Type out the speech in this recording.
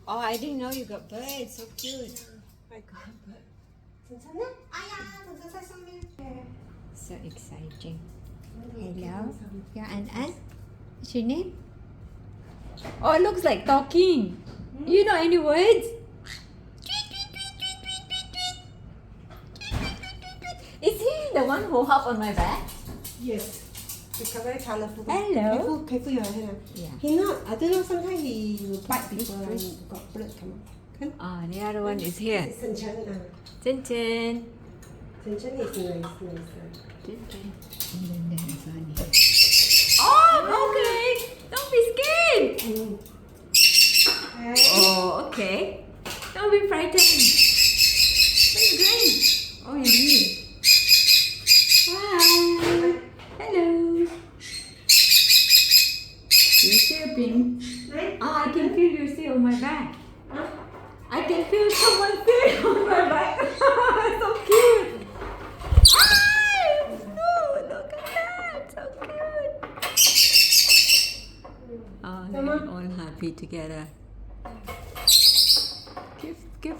Oh, I didn't know you got birds. So cute. I got bird. 괜찮네? 아야, 진짜 세상에. So exciting. Hello. You're An? What's your name? Oh, it looks like talking. You know any words? Is he the one who hopped on my back? Yes. It's very colorful. Hello. Careful your hand. Yeah. He not. I don't know. Sometimes he will bite people and got blood come out. Ah, the other one is here. It's Chen. Chin Chin. Chen is nice. Chin Chin. And then there is one here. Oh, okay. Don't be scared. Oh, okay. Don't be frightened. Where are you going? Oh, you're here. Hi. Hello. You're chirping. Oh, I can feel you still on my back. I can feel someone still on my back. So cute. Ah, no, look at that. So cute. Oh, they're all happy together. Give